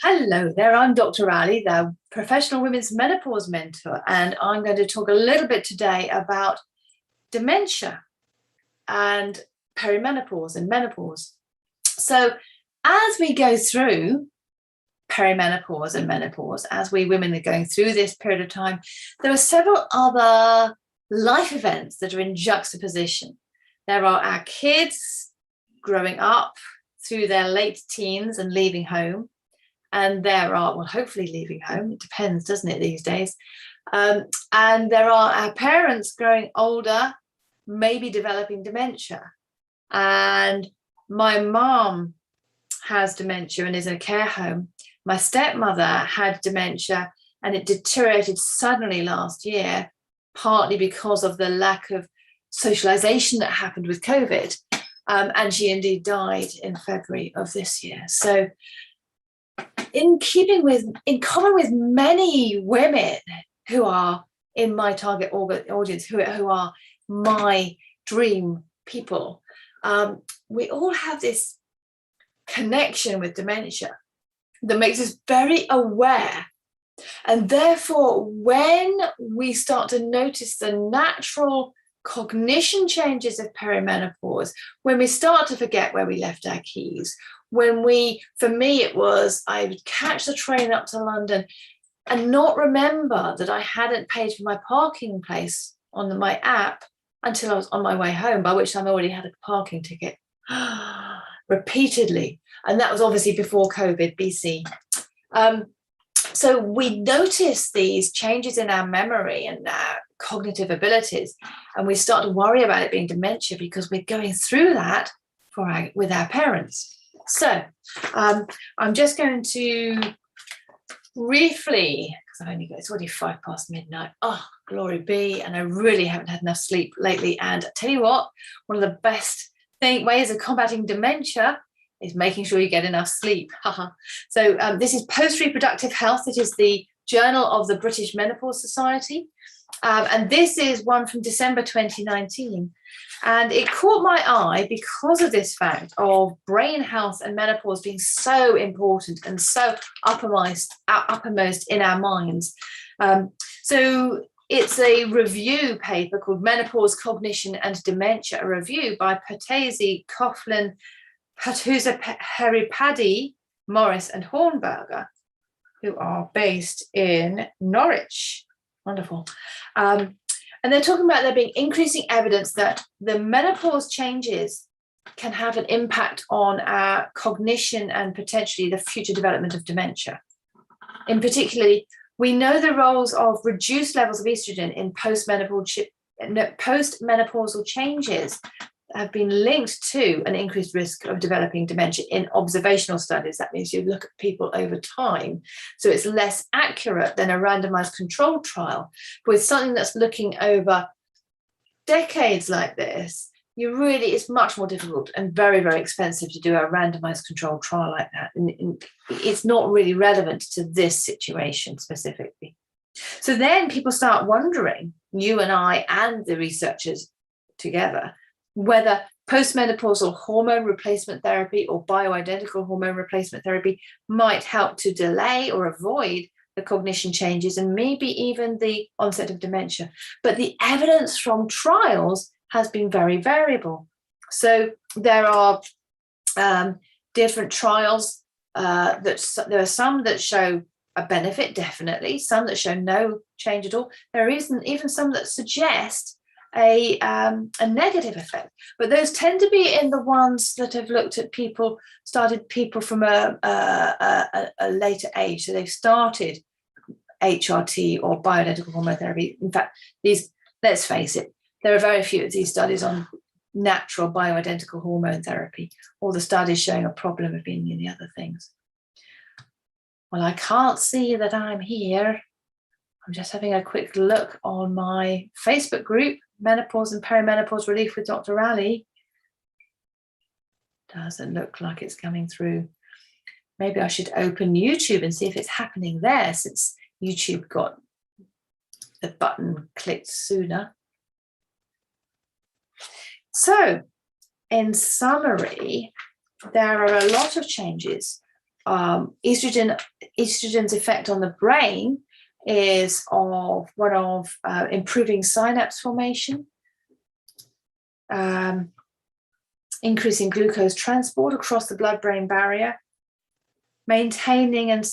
Hello there, I'm Dr. Allie, the professional women's menopause mentor, and I'm going to talk a little bit today about dementia and perimenopause and menopause. So as we go through perimenopause and menopause, as we women are going through this period of time, there are several other life events that are in juxtaposition. There are our kids growing up through their late teens and leaving home. And there are, well, hopefully leaving home, it depends, doesn't it, these days? And there are our parents growing older, maybe developing dementia. And my mom has dementia and is in a care home. My stepmother had dementia and it deteriorated suddenly last year, partly because of the lack of socialization that happened with COVID. And she indeed died in February of this year. So in common with many women who are in my target audience, who are my dream people, we all have this connection with dementia that makes us very aware. And therefore, when we start to notice the natural cognition changes of perimenopause, when we start to forget where we left our keys, for me, it was, I would catch the train up to London and not remember that I hadn't paid for my parking place on my app until I was on my way home, by which time I already had a parking ticket repeatedly. And that was obviously before COVID, BC. So we notice these changes in our memory and our cognitive abilities, and we start to worry about it being dementia because we're going through that with our parents. So I'm just going to briefly, because it's already 5 past midnight. Oh, glory be. And I really haven't had enough sleep lately. And I tell you what, one of the best ways of combating dementia is making sure you get enough sleep. So this is Post-Reproductive Health. It is the Journal of the British Menopause Society. And this is one from December 2019. And it caught my eye because of this fact of brain health and menopause being so important and so uppermost in our minds. So it's a review paper called Menopause, Cognition and Dementia, a review by Patesi, Coughlin, Patusa, Heripadi, Morris and Hornberger, who are based in Norwich. Wonderful. And they're talking about there being increasing evidence that the menopause changes can have an impact on our cognition and potentially the future development of dementia. In particular, we know the roles of reduced levels of estrogen in postmenopausal changes have been linked to an increased risk of developing dementia in observational studies. That means you look at people over time. So it's less accurate than a randomized controlled trial. But with something that's looking over decades like this, it's much more difficult and very, very expensive to do a randomized controlled trial like that. And it's not really relevant to this situation specifically. So then people start wondering, you and I and the researchers together, whether postmenopausal hormone replacement therapy or bioidentical hormone replacement therapy might help to delay or avoid the cognition changes and maybe even the onset of dementia. But the evidence from trials has been very variable. So there are different trials there are some that show a benefit, definitely, some that show no change at all. There isn't even some that suggest a negative effect, but those tend to be in the ones that have looked at people from a later age. So they've started HRT or bioidentical hormone therapy. In fact, let's face it, there are very few of these studies on natural bioidentical hormone therapy, or the studies showing a problem of being in the other things. Well, I can't see that I'm here. I'm just having a quick look on my Facebook group, Menopause and Perimenopause Relief with Dr. Allie. Doesn't look like it's coming through. Maybe I should open YouTube and see if it's happening there, since YouTube got the button clicked sooner. So, in summary, there are a lot of changes Estrogen's effect on the brain is one of improving synapse formation, increasing glucose transport across the blood-brain barrier, maintaining and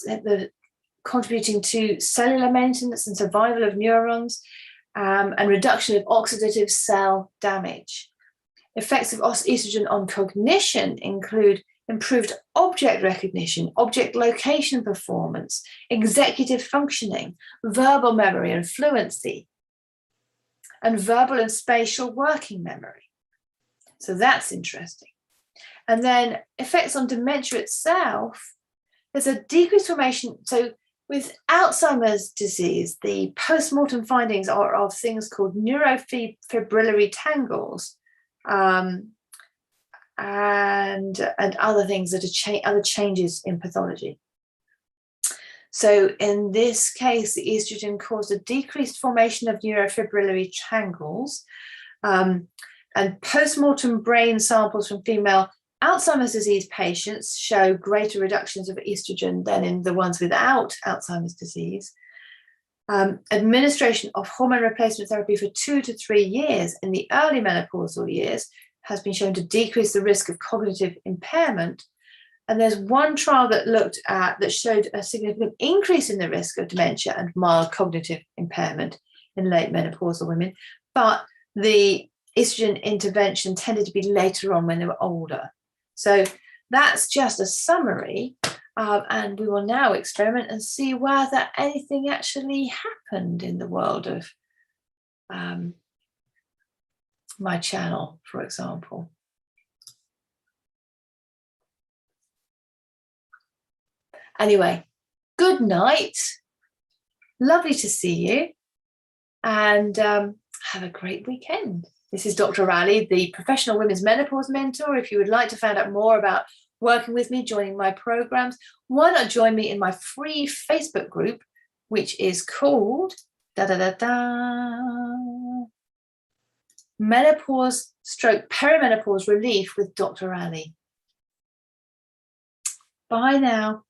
contributing to cellular maintenance and survival of neurons, and reduction of oxidative cell damage. Effects of estrogen on cognition include improved object recognition, object location performance, executive functioning, verbal memory and fluency, and verbal and spatial working memory. So that's interesting. And then effects on dementia itself, there's a decreased formation. So with Alzheimer's disease, the post-mortem findings are of things called neurofibrillary tangles, and other things that are other changes in pathology. So in this case, the estrogen caused a decreased formation of neurofibrillary tangles, and post-mortem brain samples from female Alzheimer's disease patients show greater reductions of estrogen than in the ones without Alzheimer's disease. Administration of hormone replacement therapy for 2 to 3 years in the early menopausal years has been shown to decrease the risk of cognitive impairment. And there's one trial that showed a significant increase in the risk of dementia and mild cognitive impairment in late menopausal women, but the estrogen intervention tended to be later on when they were older. So that's just a summary, and we will now experiment and see whether anything actually happened in the world of my channel, for example. Anyway, good night. Lovely to see you, and have a great weekend. This is Dr. Allie, the Professional Women's Menopause Mentor. If you would like to find out more about working with me, joining my programs, why not join me in my free Facebook group, which is called Menopause / Perimenopause Relief with Dr. Allie. Bye now.